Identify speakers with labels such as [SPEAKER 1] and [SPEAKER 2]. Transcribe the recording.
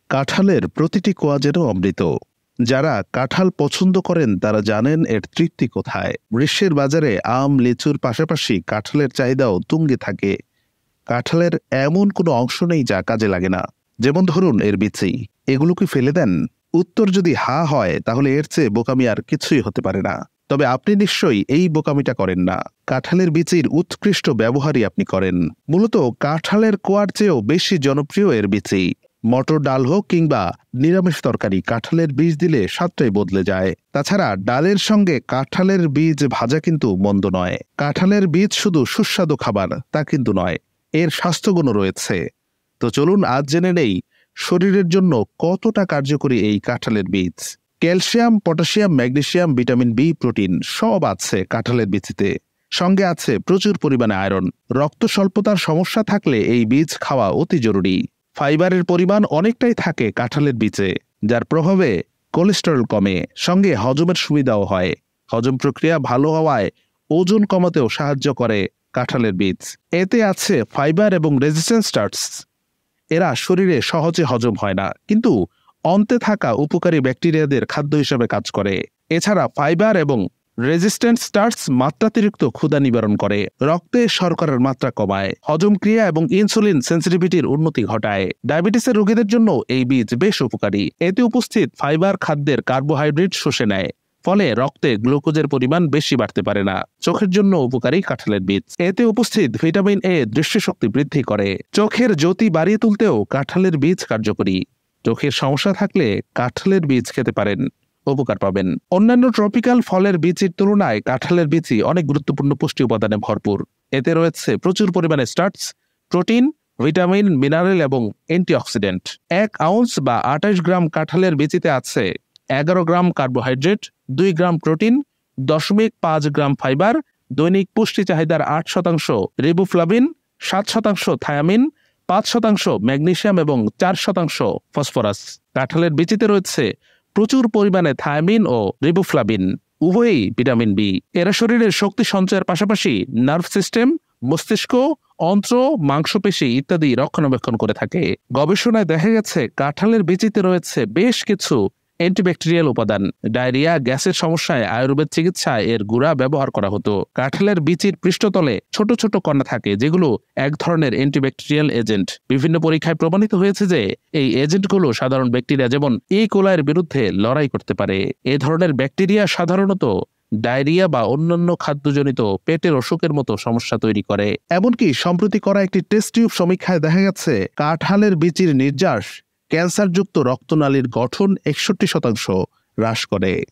[SPEAKER 1] কাঁঠালের প্রতিটি কোয়া যেন অমৃত। যারা কাঁঠাল পছন্দ করেন তারা জানেন এর তৃপ্তি কোথায়। গ্রীষ্মের বাজারে আম, লিচুর পাশাপাশি কাঁঠালের চাহিদাও তুঙ্গে থাকে। কাঁঠালের এমন কোনো অংশ নেই যা কাজে লাগে না। যেমন ধরুন এর বিচি, এগুলো কি ফেলে দেন? উত্তর যদি হা হয় তাহলে এর চেয়ে বোকামি আর কিছুই হতে পারে না। তবে আপনি নিশ্চয়ই এই বোকামিটা করেন না। কাঁঠালের বিচির উৎকৃষ্ট ব্যবহারই আপনি করেন। মূলত কাঁঠালের কোয়ার চেয়েও বেশি জনপ্রিয় এর বিচি। মটর ডাল হোক কিংবা নিরামিষ তরকারি, কাঁঠালের বীজ দিলে স্বাদটাই বদলে যায়। তাছাড়া ডালের সঙ্গে কাঁঠালের বীজ ভাজা কিন্তু মন্দ নয়। কাঁঠালের বীজ শুধু সুস্বাদু খাবার তা কিন্তু নয়, এর স্বাস্থ্যগুণও রয়েছে। তো চলুন আজ জেনে নেই শরীরের জন্য কতটা কার্যকরী এই কাঁঠালের বীজ। Calcium, potassium, magnesium, vitamin B, protein সব আছে কাঁঠালের বীজতে। সঙ্গে আছে প্রচুর পরিমাণে আয়রন। রক্ত স্বল্পতার সমস্যা থাকলে এই বীজ খাওয়া অতি জরুরি। ফাইবারের পরিমাণ অনেকটাই থাকে কাঁঠালের বীজে, যার প্রভাবে কোলেস্টেরল কমে। সঙ্গে হজমের সুবিধাও হয়। হজম প্রক্রিয়া ভালো হওয়ায় ওজন কমাতেও সাহায্য করে কাঁঠালের বীজ। এতে আছে ফাইবার এবং রেজিস্ট্যান্স স্টার্চ। এরা শরীরে সহজে হজম হয় না, কিন্তু অন্তে থাকা উপকারী ব্যাকটেরিয়াদের খাদ্য হিসেবে কাজ করে। এছাড়া ফাইবার এবং রেজিস্ট্যান্ট স্টার্চ মাত্রাতিরিক্ত ক্ষুধা নিবারণ করে, রক্তে শর্করার মাত্রা কমায়, হজম ক্রিয়া এবং ইনসুলিন সেন্সিটিভিটির উন্নতি ঘটায়। ডায়াবেটিসের রোগীদের জন্য এই বীজ বেশ উপকারী। এতে উপস্থিত ফাইবার খাদ্যের কার্বোহাইড্রেট শুষে নেয়, ফলে রক্তে গ্লুকোজের পরিমাণ বেশি বাড়তে পারে না। চোখের জন্য উপকারী কাঁঠালের বীজ। এতে উপস্থিত ভিটামিন এ দৃষ্টিশক্তি বৃদ্ধি করে। চোখের জ্যোতি বাড়িয়ে তুলতেও কাঁঠালের বীজ কার্যকরী। চোখের সমস্যা থাকলে কাঁঠালের বীজ খেতে পারেন, উপকার পাবেন। অন্যান্য ট্রপিক্যাল ফলের বীজের তুলনায় কাঁঠালের বীজই অনেক গুরুত্বপূর্ণ পুষ্টি উপাদানে ভরপুর। এতে রয়েছে প্রচুর পরিমাণে স্টার্চ, প্রোটিন, ভিটামিন, মিনারেল এবং অ্যান্টিঅক্সিডেন্ট। 1 আউন্স বা 28 গ্রাম কাঁঠালের বীজেতে আছে 11 গ্রাম কার্বোহাইড্রেট, 2 গ্রাম প্রোটিন, 0.5 গ্রাম ফাইবার, দৈনিক পুষ্টি চাহিদার 8% রিবোফ্লাভিন, 7% থায়ামিন, 5% ম্যাগনেসিয়াম এবং 4% ফসফরাস। কাঁঠালের বীজেতে রয়েছে প্রচুর পরিমাণে থায়ামিন ও রিবোফ্লাভিন, উভয়ই ভিটামিন বি। এরা শরীরের শক্তি সঞ্চয়ের পাশাপাশি নার্ভ সিস্টেম, মস্তিষ্ক, অন্ত্র, মাংসপেশি ইত্যাদি রক্ষণাবেক্ষণ করে থাকে। গবেষণায় দেখা গেছে কাঁঠালের বীজেতে রয়েছে বেশ কিছু অ্যান্টিব্যাকটেরিয়াল উপাদান। ডায়রিয়া, গ্যাসের সমস্যায় আয়ুর্বেদ চিকিৎসায় এর গুঁড়া ব্যবহার করা হতো। কাঁঠালের বীচির পৃষ্ঠতলে ছোট ছোট কণা থাকে, যেগুলো এক ধরনের অ্যান্টিব্যাকটেরিয়াল এজেন্ট। বিভিন্ন পরীক্ষায় প্রমাণিত হয়েছে যে এই এজেন্টগুলো সাধারণ ব্যাকটেরিয়া যেমন ই কোলাইয়ের বিরুদ্ধে লড়াই করতে পারে। এ ধরনের ব্যাকটেরিয়া সাধারণত ডায়রিয়া বা অন্যান্য খাদ্যজনিত পেটের অসুখের মতো সমস্যা তৈরি করে। এমনকি সম্প্রতি করা একটি টেস্ট টিউব সমীক্ষায় দেখা গেছে কাঁঠালের বীচির নির্যাস ক্যান্সারযুক্ত রক্তনালীর গঠন 61% হ্রাস করে।